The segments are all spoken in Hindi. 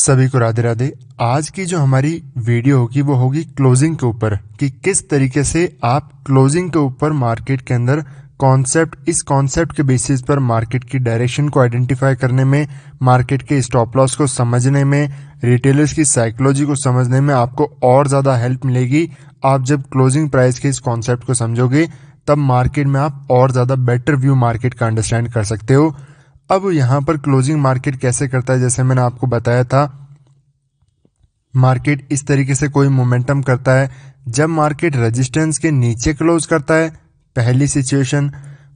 सभी को राधे राधे। आज की जो हमारी वीडियो होगी वो होगी क्लोजिंग के ऊपर कि किस तरीके से आप क्लोजिंग के ऊपर मार्केट के अंदर इस कॉन्सेप्ट के बेसिस पर मार्केट की डायरेक्शन को आइडेंटिफाई करने में, मार्केट के स्टॉप लॉस को समझने में, रिटेलर्स की साइकोलॉजी को समझने में आपको और ज़्यादा हेल्प मिलेगी। आप जब क्लोजिंग प्राइस के इस कॉन्सेप्ट को समझोगे तब मार्केट में आप और ज़्यादा बेटर व्यू मार्केट का अंडरस्टैंड कर सकते हो। अब यहाँ पर क्लोजिंग मार्केट कैसे करता है, जैसे मैंने आपको बताया था, मार्केट इस तरीके से कोई मोमेंटम करता है जब मार्केट रेजिस्टेंस के नीचे क्लोज करता है। पहली सिचुएशन,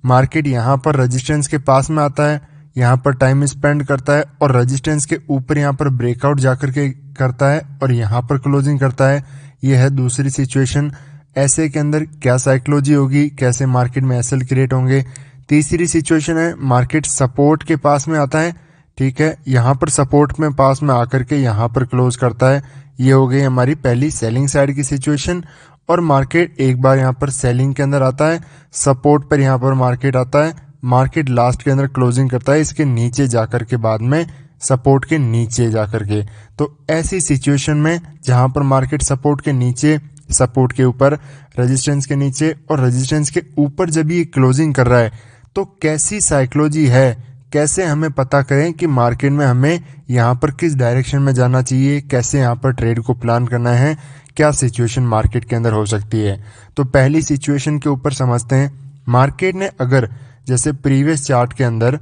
मार्केट यहाँ पर रेजिस्टेंस के पास में आता है, यहाँ पर टाइम स्पेंड करता है और रेजिस्टेंस के ऊपर यहाँ पर ब्रेकआउट जाकर के करता है और यहाँ पर क्लोजिंग करता है। यह है दूसरी सिचुएशन। ऐसे के अंदर क्या साइकोलॉजी होगी, कैसे मार्केट में एसएल क्रिएट होंगे। तीसरी सिचुएशन है, मार्केट सपोर्ट के पास में आता है, ठीक है, यहाँ पर सपोर्ट में पास में आकर के यहाँ पर क्लोज करता है। ये हो गई हमारी पहली सेलिंग साइड की सिचुएशन। और मार्केट एक बार यहाँ पर सेलिंग के अंदर आता है, सपोर्ट पर यहाँ पर मार्केट आता है, मार्केट लास्ट के अंदर क्लोजिंग करता है इसके नीचे जाकर के, बाद में सपोर्ट के नीचे जाकर के। तो ऐसी सिचुएशन में जहाँ पर मार्केट सपोर्ट के नीचे, सपोर्ट के ऊपर, रेजिस्टेंस के नीचे और रेजिस्टेंस के ऊपर जब ये क्लोजिंग कर रहा है तो कैसी साइकोलॉजी है, कैसे हमें पता करें कि मार्केट में हमें यहाँ पर किस डायरेक्शन में जाना चाहिए, कैसे यहाँ पर ट्रेड को प्लान करना है, क्या सिचुएशन मार्केट के अंदर हो सकती है। तो पहली सिचुएशन के ऊपर समझते हैं। मार्केट ने अगर जैसे प्रीवियस चार्ट के अंदर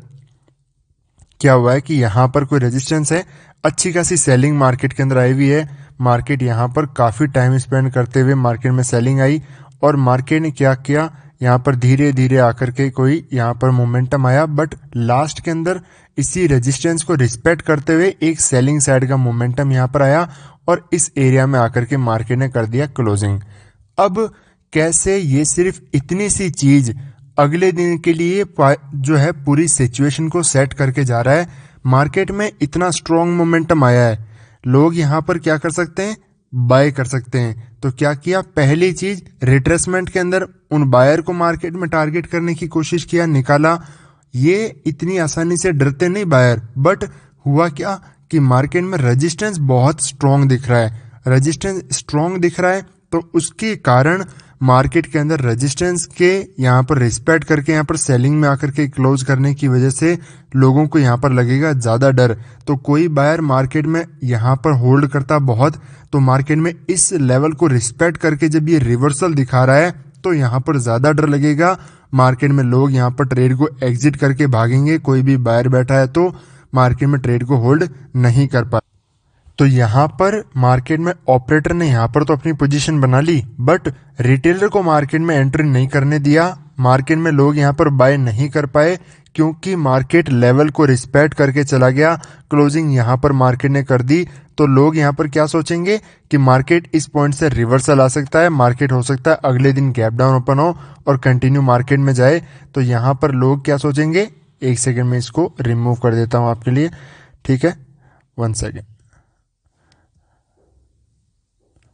क्या हुआ है कि यहाँ पर कोई रेजिस्टेंस है, अच्छी खासी सेलिंग मार्केट के अंदर आई हुई है, मार्केट यहाँ पर काफ़ी टाइम स्पेंड करते हुए मार्केट में सेलिंग आई और मार्केट ने क्या किया, यहाँ पर धीरे धीरे आकर के कोई यहाँ पर मोमेंटम आया, बट लास्ट के अंदर इसी रेजिस्टेंस को रिस्पेक्ट करते हुए एक सेलिंग साइड का मोमेंटम यहाँ पर आया और इस एरिया में आकर के मार्केट ने कर दिया क्लोजिंग। अब कैसे ये सिर्फ इतनी सी चीज अगले दिन के लिए जो है पूरी सिचुएशन को सेट करके जा रहा है। मार्केट में इतना स्ट्रॉन्ग मोमेंटम आया है, लोग यहाँ पर क्या कर सकते हैं, बाय कर सकते हैं। तो क्या किया, पहली चीज रिट्रेसमेंट के अंदर उन बायर को मार्केट में टारगेट करने की कोशिश किया, निकाला। ये इतनी आसानी से डरते नहीं बायर, बट हुआ क्या कि मार्केट में रेजिस्टेंस बहुत स्ट्रॉन्ग दिख रहा है, रेजिस्टेंस स्ट्रॉन्ग दिख रहा है तो उसके कारण मार्केट के अंदर रेजिस्टेंस के यहाँ पर रिस्पेक्ट करके यहाँ पर सेलिंग में आकर के क्लोज करने की वजह से लोगों को यहाँ पर लगेगा ज़्यादा डर। तो कोई बायर मार्केट में यहाँ पर होल्ड करता बहुत, तो मार्केट में इस लेवल को रिस्पेक्ट करके जब ये रिवर्सल दिखा रहा है तो यहाँ पर ज़्यादा डर लगेगा। मार्केट में लोग यहाँ पर ट्रेड को एग्जिट करके भागेंगे, कोई भी बायर बैठा है तो मार्केट में ट्रेड को होल्ड नहीं कर पाए। तो यहाँ पर मार्केट में ऑपरेटर ने यहाँ पर तो अपनी पोजीशन बना ली, बट रिटेलर को मार्केट में एंट्री नहीं करने दिया। मार्केट में लोग यहाँ पर बाय नहीं कर पाए क्योंकि मार्केट लेवल को रिस्पेक्ट करके चला गया। क्लोजिंग यहाँ पर मार्केट ने कर दी तो लोग यहाँ पर क्या सोचेंगे कि मार्केट इस पॉइंट से रिवर्सल आ सकता है, मार्केट हो सकता है अगले दिन गैप डाउन ओपन हो और कंटिन्यू मार्केट में जाए। तो यहाँ पर लोग क्या सोचेंगे, एक सेकेंड में इसको रिमूव कर देता हूँ आपके लिए, ठीक है, 1 सेकेंड।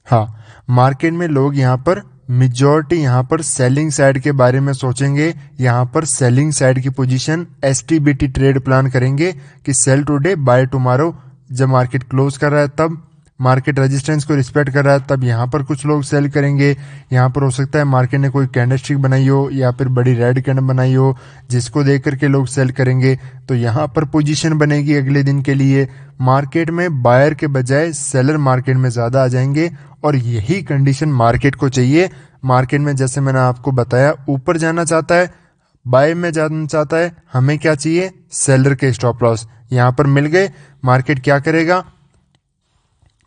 हाँ, मार्केट में लोग यहाँ पर मेजॉरिटी यहाँ पर सेलिंग साइड के बारे में सोचेंगे, यहाँ पर सेलिंग साइड की पोजीशन एसटीबीटी ट्रेड प्लान करेंगे कि सेल टुडे बाय टुमारो। जब मार्केट क्लोज कर रहा है तब मार्केट रेजिस्टेंस को रिस्पेक्ट कर रहा है तब यहाँ पर कुछ लोग सेल करेंगे। यहाँ पर हो सकता है मार्केट ने कोई कैंडलस्टिक बनाई हो या फिर बड़ी रेड कैंडल बनाई हो जिसको देख करके लोग सेल करेंगे, तो यहाँ पर पोजीशन बनेगी अगले दिन के लिए। मार्केट में बायर के बजाय सेलर मार्केट में ज़्यादा आ जाएंगे और यही कंडीशन मार्केट को चाहिए। मार्केट में जैसे मैंने आपको बताया ऊपर जाना चाहता है, बाय में जाना चाहता है, हमें क्या चाहिए, सेलर के स्टॉप लॉस यहाँ पर मिल गए। मार्केट क्या करेगा,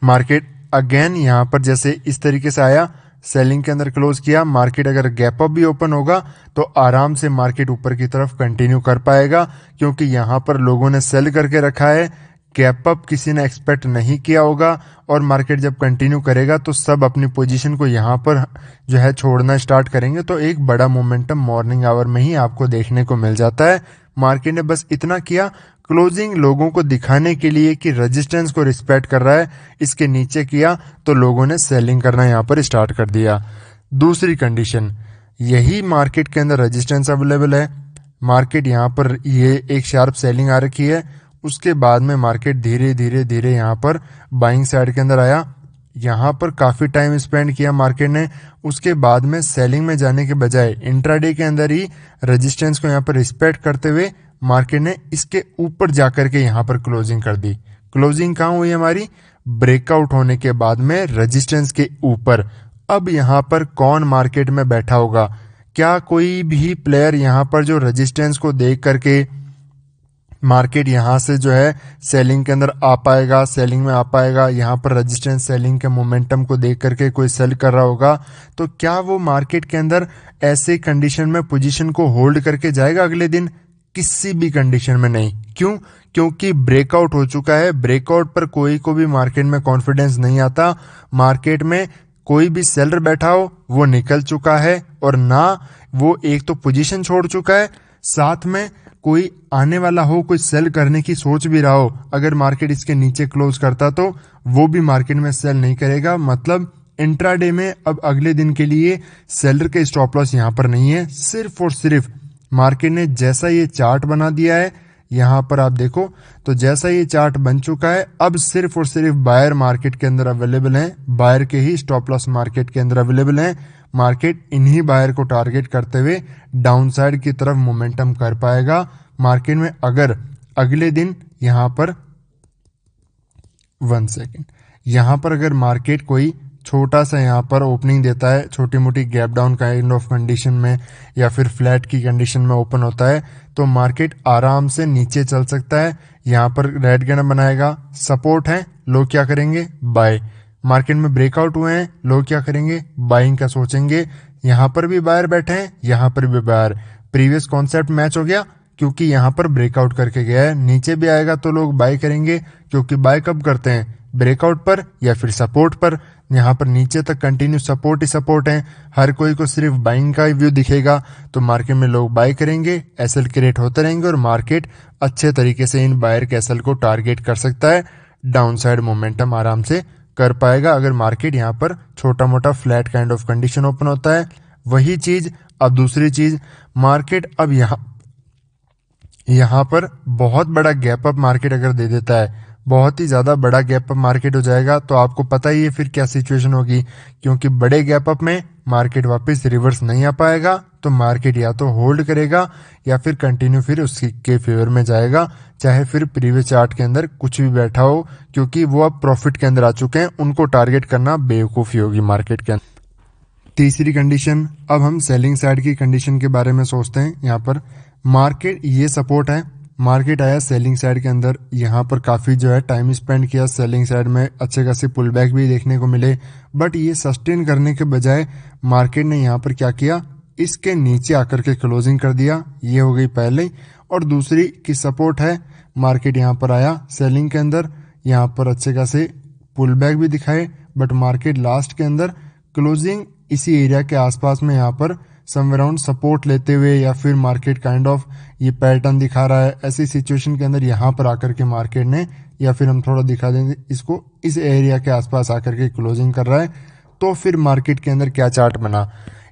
मार्केट अगेन यहाँ पर जैसे इस तरीके से आया, सेलिंग के अंदर क्लोज किया, मार्केट अगर गैप अप भी ओपन होगा तो आराम से मार्केट ऊपर की तरफ कंटिन्यू कर पाएगा क्योंकि यहाँ पर लोगों ने सेल करके रखा है, गैप अप किसी ने एक्सपेक्ट नहीं किया होगा और मार्केट जब कंटिन्यू करेगा तो सब अपनी पोजीशन को यहाँ पर जो है छोड़ना स्टार्ट करेंगे। तो एक बड़ा मोमेंटम मॉर्निंग आवर में ही आपको देखने को मिल जाता है। मार्केट ने बस इतना किया, क्लोजिंग लोगों को दिखाने के लिए कि रेजिस्टेंस को रिस्पेक्ट कर रहा है, इसके नीचे किया तो लोगों ने सेलिंग करना यहाँ पर स्टार्ट कर दिया। दूसरी कंडीशन, यही मार्केट के अंदर रेजिस्टेंस अवेलेबल है, मार्केट यहाँ पर ये एक शार्प सेलिंग आ रखी है, उसके बाद में मार्केट धीरे धीरे धीरे यहाँ पर बाइंग साइड के अंदर आया। यहाँ पर काफ़ी टाइम स्पेंड किया मार्केट ने, उसके बाद में सेलिंग में जाने के बजाय इंट्राडे के अंदर ही रेजिस्टेंस को यहाँ पर रिस्पेक्ट करते हुए मार्केट ने इसके ऊपर जाकर के यहाँ पर क्लोजिंग कर दी। क्लोजिंग कहाँ हुई हमारी? ब्रेकआउट होने के बाद में रेजिस्टेंस के ऊपर। अब यहाँ पर कौन मार्केट में बैठा होगा? क्या कोई भी प्लेयर यहाँ पर जो रेजिस्टेंस को देख करके मार्केट यहाँ से जो है सेलिंग के अंदर आ पाएगा, सेलिंग में आ पाएगा? यहाँ पर रेजिस्टेंस सेलिंग के मोमेंटम को देख करके कोई सेल कर रहा होगा तो क्या वो मार्केट के अंदर ऐसे कंडीशन में पोजीशन को होल्ड करके जाएगा अगले दिन? किसी भी कंडीशन में नहीं। क्यों? क्योंकि ब्रेकआउट हो चुका है। ब्रेकआउट पर कोई को भी मार्केट में कॉन्फिडेंस नहीं आता। मार्केट में कोई भी सेलर बैठा हो वो निकल चुका है, और ना वो एक तो पोजीशन छोड़ चुका है, साथ में कोई आने वाला हो, कोई सेल करने की सोच भी रहा हो, अगर मार्केट इसके नीचे क्लोज करता तो वो भी मार्केट में सेल नहीं करेगा। मतलब इंट्राडे में अब अगले दिन के लिए सेलर के स्टॉप लॉस यहाँ पर नहीं है। सिर्फ और सिर्फ मार्केट ने जैसा ये चार्ट बना दिया है, यहाँ पर आप देखो तो जैसा ये चार्ट बन चुका है, अब सिर्फ और सिर्फ बायर मार्केट के अंदर अवेलेबल हैं, बायर के ही स्टॉप लॉस मार्केट के अंदर अवेलेबल हैं। मार्केट इन्हीं बायर को टारगेट करते हुए डाउनसाइड की तरफ मोमेंटम कर पाएगा। मार्केट में अगर अगले दिन यहाँ पर 1 सेकेंड, यहाँ पर अगर मार्केट कोई छोटा सा यहाँ पर ओपनिंग देता है, छोटी मोटी gap down kind of condition में, या फिर फ्लैट की कंडीशन में ओपन होता है, तो मार्केट आराम से नीचे चल सकता है। यहाँ पर रेड कैंडल बनाएगा, सपोर्ट है, लोग क्या करेंगे? बाय। मार्केट में ब्रेकआउट हुए हैं, लोग क्या करेंगे? बाइंग का सोचेंगे। यहाँ पर भी बायर बैठे हैं, यहाँ पर भी बायर। प्रीवियस कॉन्सेप्ट मैच हो गया, क्योंकि यहाँ पर ब्रेकआउट करके गया है। नीचे भी आएगा तो लोग बाय करेंगे, क्योंकि बाय कब करते हैं? ब्रेकआउट पर या फिर सपोर्ट पर। यहाँ पर नीचे तक कंटिन्यू सपोर्ट ही सपोर्ट है, हर कोई को सिर्फ बाइंग का व्यू दिखेगा, तो मार्केट में लोग बाय करेंगे, एसएल क्रिएट होते रहेंगे, और मार्केट अच्छे तरीके से इन बायर के एसएल को टारगेट कर सकता है। डाउनसाइड मोमेंटम आराम से कर पाएगा अगर मार्केट यहाँ पर छोटा मोटा flat kind of condition open होता है। वही चीज अब दूसरी चीज, मार्केट अब यहाँ पर बहुत बड़ा गैप अप मार्केट अगर दे देता है, बहुत ही ज़्यादा बड़ा गैप अप मार्केट हो जाएगा, तो आपको पता ही है फिर क्या सिचुएशन होगी। क्योंकि बड़े गैप अप में मार्केट वापस रिवर्स नहीं आ पाएगा, तो मार्केट या तो होल्ड करेगा या फिर कंटिन्यू फिर उसके फेवर में जाएगा, चाहे फिर प्रीवियस चार्ट के अंदर कुछ भी बैठा हो, क्योंकि वो अब प्रॉफिट के अंदर आ चुके हैं, उनको टारगेट करना बेवकूफ़ी होगी मार्केट के अंदर। तीसरी कंडीशन, अब हम सेलिंग साइड की कंडीशन के बारे में सोचते हैं। यहाँ पर मार्केट ये सपोर्ट है, मार्केट आया सेलिंग साइड के अंदर, यहाँ पर काफ़ी जो है टाइम स्पेंड किया सेलिंग साइड में, अच्छे खासे पुल बैक भी देखने को मिले, बट ये सस्टेन करने के बजाय मार्केट ने यहाँ पर क्या किया? इसके नीचे आकर के क्लोजिंग कर दिया। ये हो गई पहले। और दूसरी की सपोर्ट है, मार्केट यहाँ पर आया सेलिंग के अंदर, यहाँ पर अच्छे खासे पुल बैक भी दिखाए, बट मार्केट लास्ट के अंदर क्लोजिंग इसी एरिया के आसपास में यहाँ पर समवेयर अराउंड सपोर्ट लेते हुए, या फिर मार्केट काइंड ऑफ ये पैटर्न दिखा रहा है, ऐसी सिचुएशन के अंदर यहाँ पर आकर के मार्केट ने, या फिर हम थोड़ा दिखा देंगे इसको, इस एरिया के आसपास आकर के क्लोजिंग कर रहा है। तो फिर मार्केट के अंदर क्या चार्ट बना?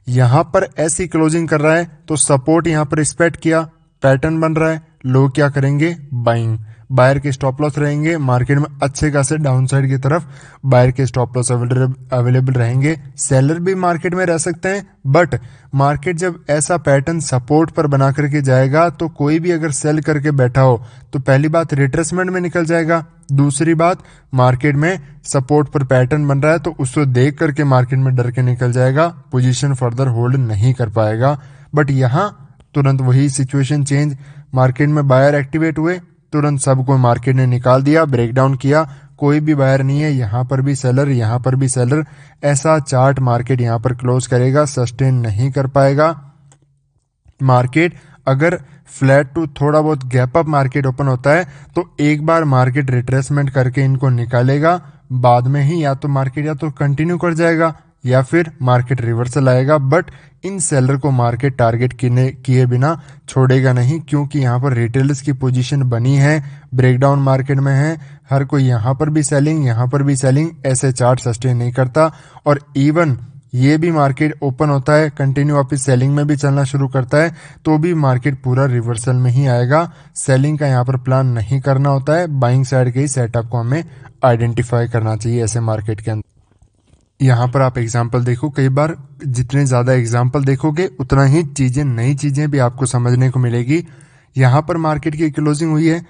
यहाँ पर ऐसी क्लोजिंग कर रहा है तो सपोर्ट यहाँ पर रिस्पेक्ट किया, पैटर्न बन रहा है, लोग क्या करेंगे? बाइंग। बायर के स्टॉप लॉस रहेंगे, मार्केट में अच्छे खासे डाउनसाइड की तरफ बायर के स्टॉप लॉस अवेलेबल रहेंगे। सेलर भी मार्केट में रह सकते हैं, बट मार्केट जब ऐसा पैटर्न सपोर्ट पर बना करके जाएगा तो कोई भी अगर सेल करके बैठा हो तो पहली बात रिट्रेसमेंट में निकल जाएगा, दूसरी बात मार्केट में सपोर्ट पर पैटर्न बन रहा है तो उसको देख करके मार्केट में डर के निकल जाएगा, पोजीशन फर्दर होल्ड नहीं कर पाएगा। बट यहाँ तुरंत वही सिचुएशन चेंज, मार्केट में बायर एक्टिवेट हुए, तुरंत सबको मार्केट ने निकाल दिया, ब्रेकडाउन किया, कोई भी बायर नहीं है, यहाँ पर भी सेलर, यहाँ पर भी सेलर। ऐसा चार्ट मार्केट यहाँ पर क्लोज करेगा, सस्टेन नहीं कर पाएगा। मार्केट अगर फ्लैट टू थोड़ा बहुत गैप अप मार्केट ओपन होता है तो एक बार मार्केट रिट्रेसमेंट करके इनको निकालेगा, बाद में ही या तो मार्केट या तो कंटिन्यू कर जाएगा या फिर मार्केट रिवर्सल आएगा। बट इन सेलर को मार्केट टारगेट किए बिना छोड़ेगा नहीं, क्योंकि यहाँ पर रिटेलर्स की पोजीशन बनी है, ब्रेकडाउन मार्केट में है, हर कोई यहाँ पर भी सेलिंग, यहाँ पर भी सेलिंग, ऐसे चार्ट सस्टेन नहीं करता। और इवन ये भी मार्केट ओपन होता है, कंटिन्यू वापस सेलिंग में भी चलना शुरू करता है, तो भी मार्केट पूरा रिवर्सल में ही आएगा। सेलिंग का यहाँ पर प्लान नहीं करना होता है, बाइंग साइड के ही सेटअप को हमें आइडेंटिफाई करना चाहिए ऐसे मार्केट के अंदर। यहाँ पर आप एग्जाम्पल देखो, कई बार जितने ज़्यादा एग्जाम्पल देखोगे उतना ही नई चीज़ें भी आपको समझने को मिलेगी। यहाँ पर मार्केट की क्लोजिंग हुई है,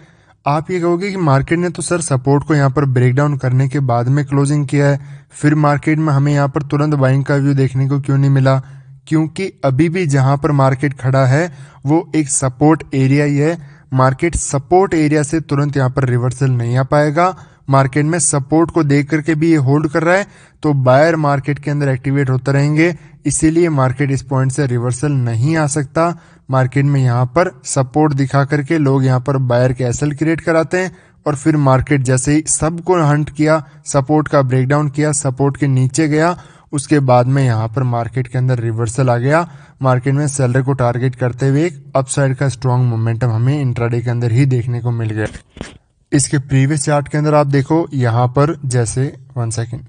आप ये कहोगे कि मार्केट ने तो सर सपोर्ट को यहाँ पर ब्रेक डाउन करने के बाद में क्लोजिंग किया है, फिर मार्केट में हमें यहाँ पर तुरंत बाइंग का व्यू देखने को क्यों नहीं मिला? क्योंकि अभी भी जहाँ पर मार्केट खड़ा है वो एक सपोर्ट एरिया ही है। मार्केट सपोर्ट एरिया से तुरंत यहाँ पर रिवर्सल नहीं आ पाएगा। मार्केट में सपोर्ट को देख करके भी ये होल्ड कर रहा है, तो बायर मार्केट के अंदर एक्टिवेट होते रहेंगे, इसीलिए मार्केट इस पॉइंट से रिवर्सल नहीं आ सकता। मार्केट में यहाँ पर सपोर्ट दिखा करके लोग यहाँ पर बायर के एसएल क्रिएट कराते हैं, और फिर मार्केट जैसे ही सबको हंट किया, सपोर्ट का ब्रेकडाउन किया, सपोर्ट के नीचे गया, उसके बाद में यहाँ पर मार्केट के अंदर रिवर्सल आ गया। मार्केट में सेलर को टारगेट करते हुए एक अपसाइड का स्ट्रॉन्ग मोमेंटम हमें इंट्राडे के अंदर ही देखने को मिल गया। इसके प्रीवियस चार्ट के अंदर आप देखो, यहाँ पर जैसे 1 सेकेंड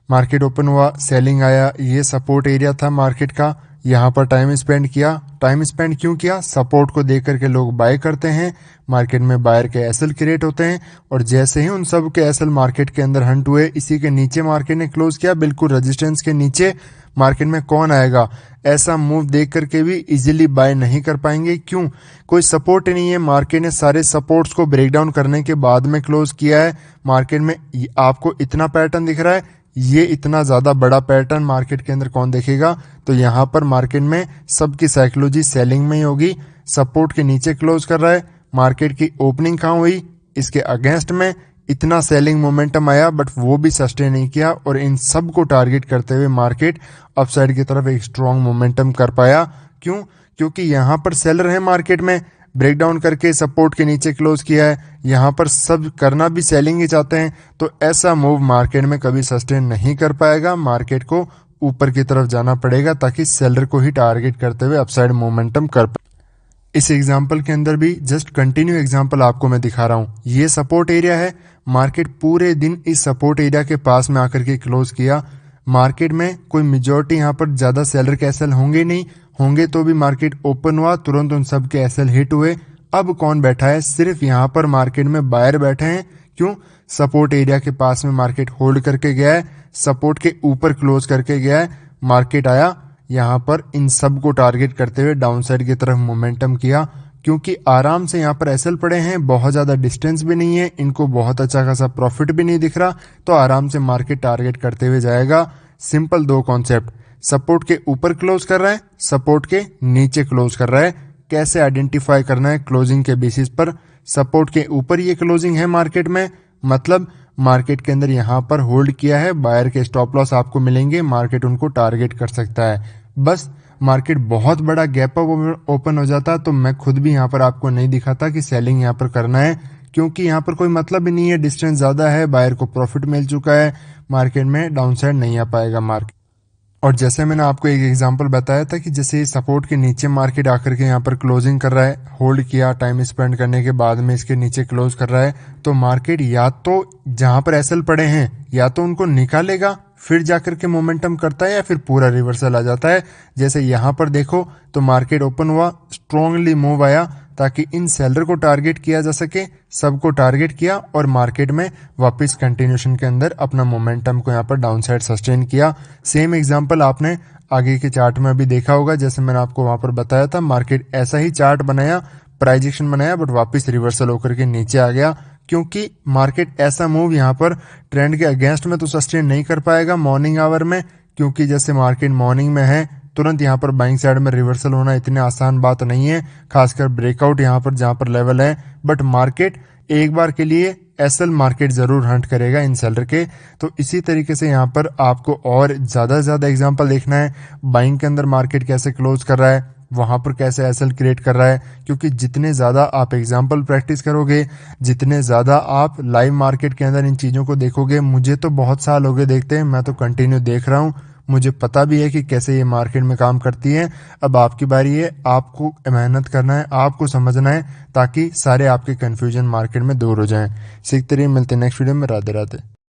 मार्केट ओपन हुआ, सेलिंग आया, ये सपोर्ट एरिया था मार्केट का, यहाँ पर टाइम स्पेंड किया। टाइम स्पेंड क्यों किया? सपोर्ट को देख करके लोग बाय करते हैं, मार्केट में बायर के एसएल क्रिएट होते हैं, और जैसे ही उन सब के एसएल मार्केट के अंदर हंट हुए, इसी के नीचे मार्केट ने क्लोज किया, बिल्कुल रेजिस्टेंस के नीचे। मार्केट में कौन आएगा? ऐसा मूव देख करके भी इजीली बाय नहीं कर पाएंगे। क्यों? कोई सपोर्ट ही नहीं है। मार्केट ने सारे सपोर्ट्स को ब्रेक डाउन करने के बाद में क्लोज किया है। मार्केट में आपको इतना पैटर्न दिख रहा है, ये इतना ज़्यादा बड़ा पैटर्न मार्केट के अंदर कौन देखेगा? तो यहाँ पर मार्केट में सबकी साइकोलॉजी सेलिंग में ही होगी। सपोर्ट के नीचे क्लोज कर रहा है, मार्केट की ओपनिंग कहाँ हुई? इसके अगेंस्ट में। इतना सेलिंग मोमेंटम आया, बट वो भी सस्टेन नहीं किया, और इन सब को टारगेट करते हुए मार्केट अपसाइड की तरफ एक स्ट्रॉन्ग मोमेंटम कर पाया। क्यों? क्योंकि यहाँ पर सेलर है मार्केट में, ब्रेकडाउन करके सपोर्ट के नीचे क्लोज किया है, यहाँ पर सब करना भी सेलिंग ही चाहते हैं, तो ऐसा मूव मार्केट में कभी सस्टेन नहीं कर पाएगा। मार्केट को ऊपर की तरफ जाना पड़ेगा ताकि सेलर को ही टारगेट करते हुए अपसाइड मोमेंटम कर पाए। इस एग्जाम्पल के अंदर भी जस्ट कंटिन्यू एग्जाम्पल आपको मैं दिखा रहा हूँ। ये सपोर्ट एरिया है, मार्केट पूरे दिन इस सपोर्ट एरिया के पास में आकर के क्लोज किया। मार्केट में कोई मेजॉरिटी यहाँ पर ज़्यादा सेलर के एसएल होंगे नहीं, होंगे तो भी मार्केट ओपन हुआ, तुरंत उन सब के एसएल हिट हुए। अब कौन बैठा है? सिर्फ यहाँ पर मार्केट में बायर बैठे हैं। क्यों? सपोर्ट एरिया के पास में मार्केट होल्ड करके गया है, सपोर्ट के ऊपर क्लोज करके गया है। मार्केट आया, यहाँ पर इन सब को टारगेट करते हुए डाउन साइड की तरफ मोमेंटम किया, क्योंकि आराम से यहाँ पर एसएल पड़े हैं, बहुत ज़्यादा डिस्टेंस भी नहीं है, इनको बहुत अच्छा खासा प्रॉफिट भी नहीं दिख रहा, तो आराम से मार्केट टारगेट करते हुए जाएगा। सिंपल दो कॉन्सेप्ट, सपोर्ट के ऊपर क्लोज कर रहा है, सपोर्ट के नीचे क्लोज कर रहा है। कैसे आइडेंटिफाई करना है? क्लोजिंग के बेसिस पर। सपोर्ट के ऊपर ये क्लोजिंग है मार्केट में, मतलब मार्केट के अंदर यहाँ पर होल्ड किया है, बायर के स्टॉप लॉस आपको मिलेंगे, मार्केट उनको टारगेट कर सकता है। बस मार्केट बहुत बड़ा गैप अप ओपन हो जाता, तो मैं खुद भी यहाँ पर आपको नहीं दिखाता कि सेलिंग यहाँ पर करना है, क्योंकि यहाँ पर कोई मतलब ही नहीं है, डिस्टेंस ज़्यादा है, बायर को प्रॉफिट मिल चुका है, मार्केट में डाउनसाइड नहीं आ पाएगा मार्केट। और जैसे मैंने आपको एक एग्जांपल बताया था कि जैसे सपोर्ट के नीचे मार्केट आकर के यहाँ पर क्लोजिंग कर रहा है, होल्ड किया, टाइम स्पेंड करने के बाद में इसके नीचे क्लोज कर रहा है, तो मार्केट या तो जहाँ पर एसएल पड़े हैं या तो उनको निकालेगा, फिर जाकर के मोमेंटम करता है, या फिर पूरा रिवर्सल आ जाता है। जैसे यहाँ पर देखो तो मार्केट ओपन हुआ, स्ट्रांगली मूव आया ताकि इन सेलर को टारगेट किया जा सके, सबको टारगेट किया, और मार्केट में वापस कंटिन्यूशन के अंदर अपना मोमेंटम को यहाँ पर डाउन साइड सस्टेन किया। सेम एग्जांपल आपने आगे के चार्ट में अभी देखा होगा, जैसे मैंने आपको वहां पर बताया था, मार्केट ऐसा ही चार्ट बनाया, प्राइस एक्शन बनाया, बट वापस रिवर्सल होकर के नीचे आ गया, क्योंकि मार्केट ऐसा मूव यहाँ पर ट्रेंड के अगेंस्ट में तो सस्टेन नहीं कर पाएगा मॉर्निंग आवर में, क्योंकि जैसे मार्केट मॉर्निंग में है, तुरंत यहाँ पर बाइंग साइड में रिवर्सल होना इतनी आसान बात नहीं है, खासकर ब्रेकआउट यहाँ पर जहाँ पर लेवल है। बट मार्केट एक बार के लिए एसएल मार्केट जरूर हंट करेगा इन सेलर के। तो इसी तरीके से यहाँ पर आपको और ज़्यादा से ज़्यादा एग्जांपल देखना है, बाइंग के अंदर मार्केट कैसे क्लोज कर रहा है, वहाँ पर कैसे एसएल क्रिएट कर रहा है, क्योंकि जितने ज़्यादा आप एग्जांपल प्रैक्टिस करोगे, जितने ज़्यादा आप लाइव मार्केट के अंदर इन चीज़ों को देखोगे, मुझे तो बहुत साल हो गए देखते हैं, मैं तो कंटिन्यू देख रहा हूँ, मुझे पता भी है कि कैसे ये मार्केट में काम करती है। अब आपकी बारी है, आपको मेहनत करना है, आपको समझना है, ताकि सारे आपके कन्फ्यूजन मार्केट में दूर हो जाएं। सीखते रहिए, मिलते हैं नेक्स्ट वीडियो में। राधे राधे।